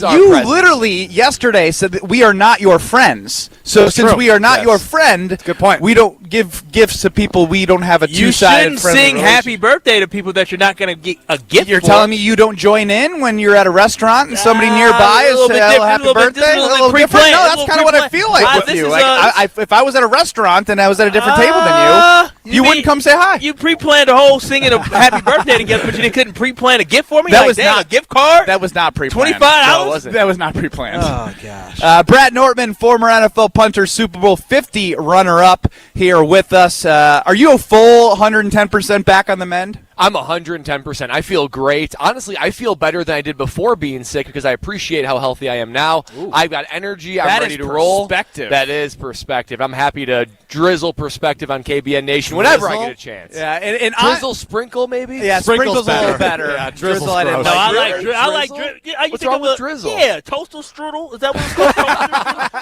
You literally yesterday said that we are not your friends. So since we are not your friend, good point. We don't give gifts to people we don't have a two-sided friendly relationship. You shouldn't sing happy birthday to people that you're not going to get a gift You're for. telling me you don't join in when you're at a restaurant and somebody nearby is saying happy birthday? A little different? No, that's kind of what I feel like with you. If I was at a restaurant and I was at a different table than you wouldn't come say hi. You pre-planned a whole singing a happy birthday together, but you couldn't pre-plan a gift for me? That was not a gift card? That was not pre-planned. $25? That was not pre-planned. Oh, gosh. Brad Nortman, former NFL punter, Super Bowl 50 runner-up, here with us. Are you a full 110% back on the mend? I'm 110%. I feel great. Honestly, I feel better than I did before being sick because I appreciate how healthy I am now. Ooh. I've got energy. I'm ready to roll. That is perspective. I'm happy to drizzle perspective on KBN Nation whenever I get a chance. Yeah, and drizzle, sprinkle, maybe? Yeah, sprinkle's a little better. Yeah, drizzle I didn't No, like. I like drizzle. What's wrong with drizzle? Yeah, toastal strudel. Is that what it's called?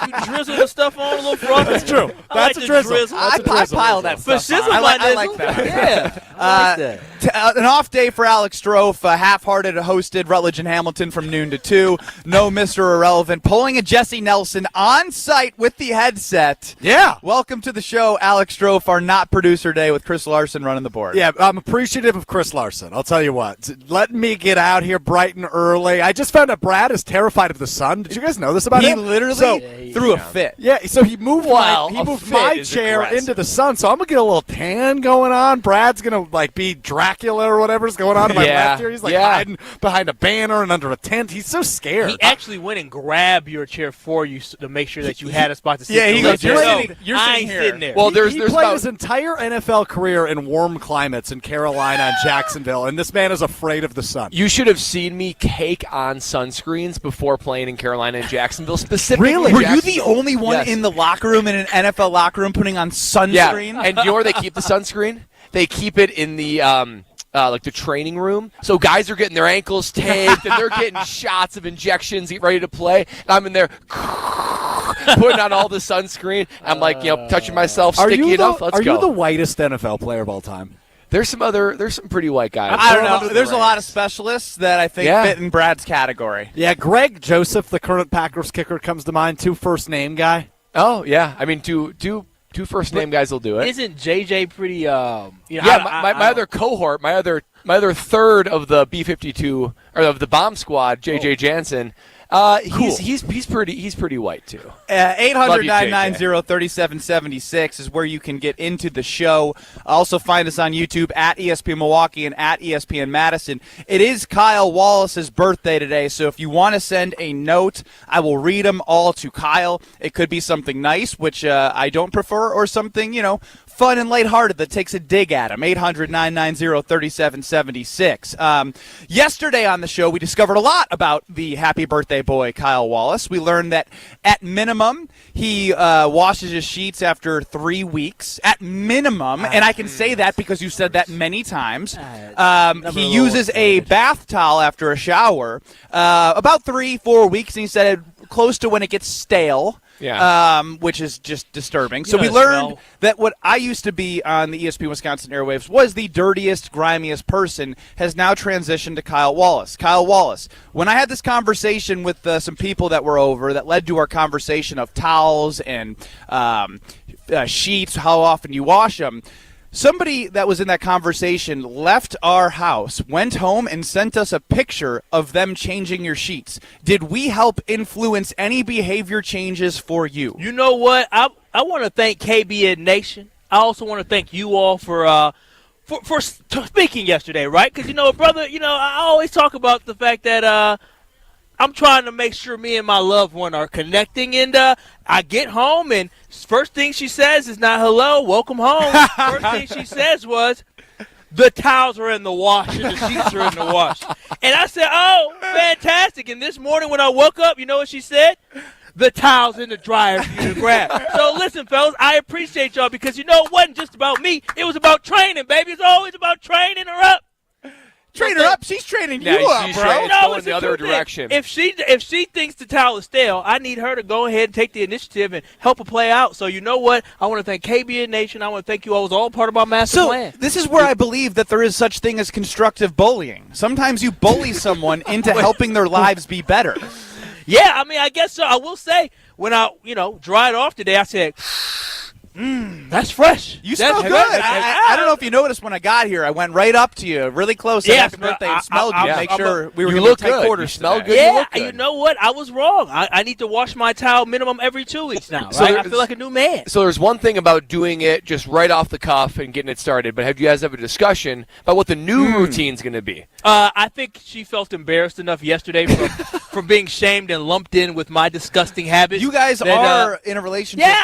You drizzle the stuff on a little frosting. That's true. That's a drizzle. I pile that stuff. For shizzle, I like that. Yeah, I like that. An off day for Alex Strofe, half-hearted hosted Rutledge and Hamilton from noon to 2. No Mr. Irrelevant. Pulling a Jesse Nelson on site with the headset. Yeah. Welcome to the show, Alex Strofe, our not producer day with Chris Larson running the board. Yeah, I'm appreciative of Chris Larson. I'll tell you what. Letting me get out here bright and early. I just found out Brad is terrified of the sun. Did you guys know this about him? He literally threw a fit. Yeah, so he moved my chair into the sun, so I'm going to get a little tan going on. Brad's going to be Dracula or whatever's going on to my left here. He's hiding behind a banner and under a tent. He's so scared. He actually went and grabbed your chair for you to make sure that you had a spot to sit. Yeah, he goes, you're sitting there. Well, he played his entire NFL career in warm climates in Carolina and Jacksonville, and this man is afraid of the sun. You should have seen me cake on sunscreens before playing in Carolina and Jacksonville specifically. Really? Were you the only one in the locker room, in an NFL locker room, putting on sunscreen? Yeah, and you know where they keep the sunscreen? They keep it in the the training room. So guys are getting their ankles taped and they're getting shots of injections, ready to play. And I'm in there putting on all the sunscreen. I'm touching myself, sticky enough. Let's go. Are you the whitest NFL player of all time? There's some pretty white guys. I don't know. There's a lot of specialists that I think fit in Brad's category. Yeah, Greg Joseph, the current Packers kicker, comes to mind. 2 first-name guy. Oh, yeah. I mean, two first-name guys will do it. Isn't JJ pretty? My other cohort, my other third of the B-52 or of the bomb squad, JJ Jansen. He's pretty white too. 800-990-3776 is where you can get into the show. Also find us on YouTube at ESPN Milwaukee and at ESPN Madison. It is Kyle Wallace's birthday today, so if you want to send a note, I will read them all to Kyle. It could be something nice, which I don't prefer, or something, fun and lighthearted that takes a dig at him. 800-990-3776. Yesterday on the show, we discovered a lot about the happy birthday boy, Kyle Wallace. We learned that at minimum, he washes his sheets after 3 weeks. At minimum, and I can say that because you said that many times. He uses a bath towel after a shower about 3-4 weeks, and he said close to when it gets stale. Yeah. Which is just disturbing. So we learned that what I used to be on the ESPN Wisconsin airwaves was the dirtiest, grimiest person has now transitioned to Kyle Wallace. Kyle Wallace, when I had this conversation with some people that were over that led to our conversation of towels and sheets, how often you wash them, somebody that was in that conversation left our house, went home, and sent us a picture of them changing your sheets. Did we help influence any behavior changes for you? You know what? I want to thank KBN Nation. I also want to thank you all for speaking yesterday, right? Because, brother, I always talk about the fact that I'm trying to make sure me and my loved one are connecting, and I get home, and first thing she says is not hello, welcome home. First thing she says was, the towels are in the wash and the sheets are in the wash. And I said, oh, fantastic. And this morning when I woke up, you know what she said? The towels in the dryer for you to grab. So listen, fellas, I appreciate y'all because it wasn't just about me. It was about training, baby. It's always about training her up. Train her up. She's training you up, bro. It's going the other direction. If she thinks the towel is stale, I need her to go ahead and take the initiative and help her play out. So you know what? I want to thank KBN Nation. I want to thank you all. It was all part of my master plan. This is where I believe that there is such thing as constructive bullying. Sometimes you bully someone into helping their lives be better. Yeah, I mean, I guess so. I will say, when I, dried off today, I said, that's fresh. You smell good. I don't know if you noticed when I got here. I went right up to you, really close. Yeah, happy birthday, and smelled you. Make sure we were you going to look be tight good. quarters. You smell today. good. Yeah, You look good. you know what? I was wrong. I need to wash my towel minimum every 2 weeks now. So Right? I feel like a new man. So there's one thing about doing it just right off the cuff and getting it started, but have you guys have a discussion about what the new routine's going to be? I think she felt embarrassed enough yesterday from being shamed and lumped in with my disgusting habits. You guys that, are in a relationship. Yeah,